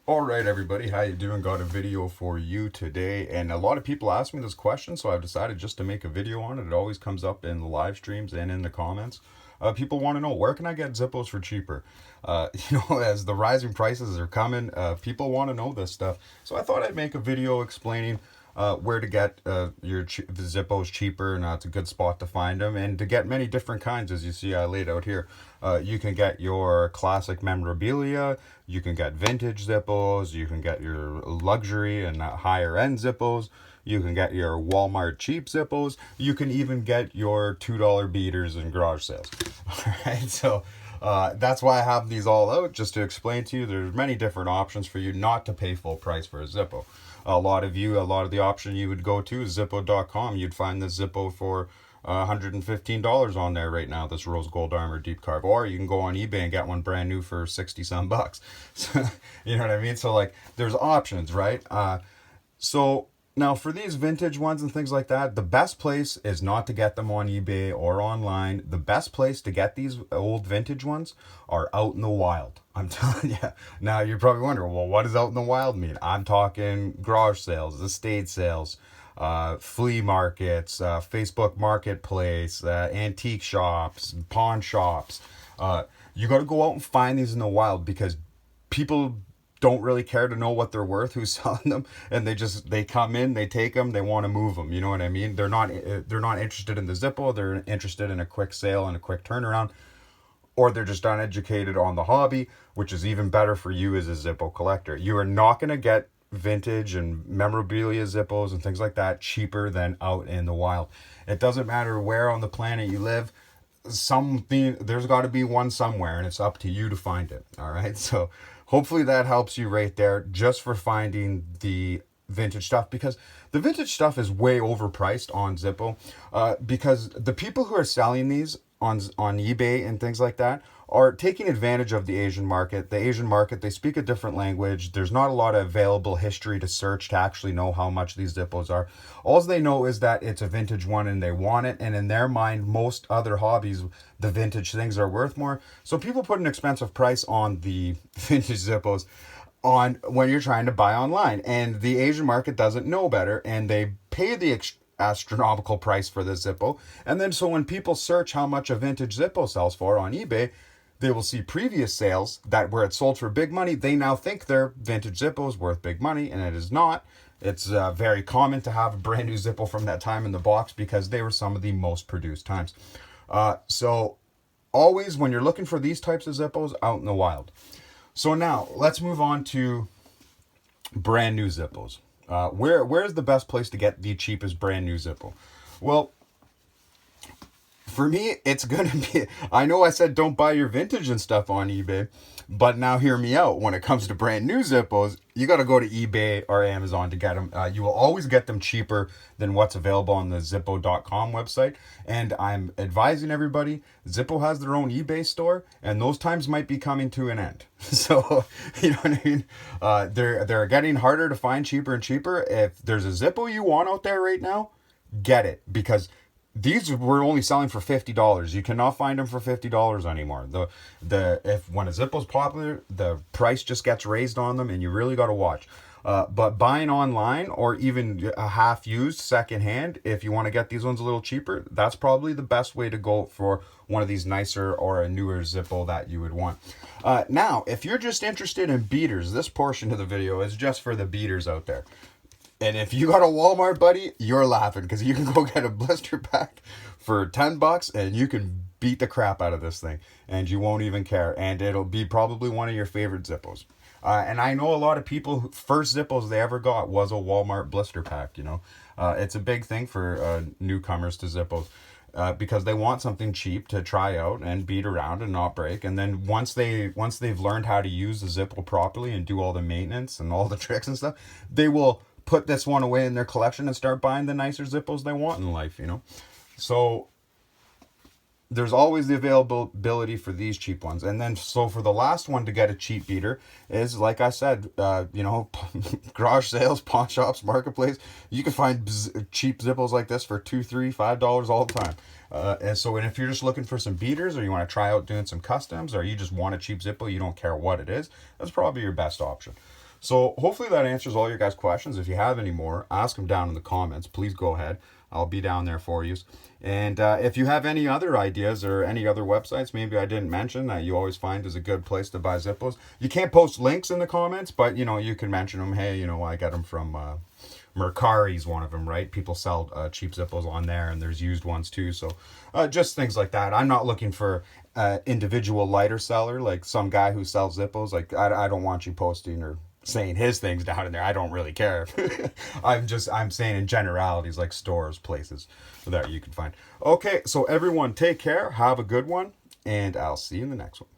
All right, everybody, how you doing? Got a video for you today, and a lot of people ask me this question, so I've decided just to make a video on it. It always comes up in the live streams and in the comments. People want to know, where can I get Zippos for cheaper? As the rising prices are coming, people want to know this stuff. So I thought I'd make a video explaining where to get the Zippos cheaper, and it's a good spot to find them, and to get many different kinds, as you see I laid out here. You can get your classic memorabilia, you can get vintage Zippos, you can get your luxury and higher end Zippos, you can get your Walmart cheap Zippos, you can even get your $2 beaters in garage sales. All right, so that's why I have these all out, just to explain to you there's many different options for you not to pay full price for a Zippo. A lot of the option you would go to is Zippo.com. You'd find the Zippo for $115 on there right now, this rose gold armor deep carb. Or you can go on eBay and get one brand new for 60 some bucks. So, you know what I mean? So, like, there's options, right? So now for these vintage ones and things like that, the best place is not to get them on eBay or online. The best place to get these old vintage ones are out in the wild. I'm telling you. Now you're probably wondering, well, what does out in the wild mean? I'm talking garage sales, estate sales, flea markets, Facebook Marketplace, antique shops, pawn shops. You got to go out and find these in the wild, because people don't really care to know what they're worth, who's selling them, and they come in, they take them, they want to move them. You know what I mean? They're not interested in the Zippo. They're interested in a quick sale and a quick turnaround, or they're just uneducated on the hobby, which is even better for you as a Zippo collector. You are not going to get vintage and memorabilia Zippos and things like that cheaper than out in the wild. It doesn't matter where on the planet you live. There's got to be one somewhere, and it's up to you to find it. All right, so hopefully that helps you right there, just for finding the vintage stuff, because the vintage stuff is way overpriced on Zippo, because the people who are selling these on eBay and things like that are taking advantage of the Asian market. The Asian market, they speak a different language. There's not a lot of available history to search to actually know how much these Zippos are. All they know is that it's a vintage one and they want it, and in their mind, most other hobbies, the vintage things are worth more. So people put an expensive price on the vintage Zippos on when you're trying to buy online, and the Asian market doesn't know better, and they pay the astronomical price for the Zippo. And then so when people search how much a vintage Zippo sells for on eBay, they will see previous sales that where it sold for big money. They now think their vintage Zippo is worth big money, and it is not. It's very common to have a brand new Zippo from that time in the box, because they were some of the most produced times. So always, when you're looking for these types of Zippos, out in the wild. So now let's move on to brand new Zippos. Where's the best place to get the cheapest brand new Zippo? Well, for me, it's gonna be. I know I said don't buy your vintage and stuff on eBay, but now hear me out. When it comes to brand new Zippos, you got to go to eBay or Amazon to get them. You will always get them cheaper than what's available on the Zippo.com website. And I'm advising everybody, Zippo has their own eBay store, and those times might be coming to an end. So, you know what I mean? They're getting harder to find, cheaper and cheaper. If there's a Zippo you want out there right now, get it, because these were only selling for $50. You cannot find them for $50 anymore. If when a Zippo's popular, the price just gets raised on them, and you really got to watch. But buying online, or even a half used secondhand, if you want to get these ones a little cheaper, that's probably the best way to go for one of these nicer or a newer Zippo that you would want. Now, if you're just interested in beaters, this portion of the video is just for the beaters out there. And if you got a Walmart, buddy, you're laughing, because you can go get a blister pack for $10 and you can beat the crap out of this thing, and you won't even care. And it'll be probably one of your favorite Zippos. And I know a lot of people who first Zippos they ever got was a Walmart blister pack. It's a big thing for newcomers to Zippos. Because they want something cheap to try out and beat around and not break. And then once they've learned how to use the Zippo properly and do all the maintenance and all the tricks and stuff, they will put this one away in their collection and start buying the nicer Zippos they want in life, So there's always the availability for these cheap ones. And then so for the last one to get a cheap beater is, like I said, garage sales, pawn shops, marketplace. You can find cheap Zippos like this for $2, $3, $5 all the time. And if you're just looking for some beaters, or you want to try out doing some customs, or you just want a cheap Zippo, you don't care what it is, that's probably your best option. So hopefully that answers all your guys' questions. If you have any more, ask them down in the comments. Please go ahead. I'll be down there for you. And if you have any other ideas or any other websites maybe I didn't mention that you always find is a good place to buy Zippos, you can't post links in the comments, but you can mention them. Hey, I get them from Mercari's one of them, right? People sell cheap Zippos on there, and there's used ones too. So just things like that. I'm not looking for individual lighter seller like some guy who sells Zippos. Like I don't want you posting or saying his things down in there. I don't really care. I'm saying in generalities, like stores, places that you can find. Okay, so everyone take care, have a good one, and I'll see you in the next one.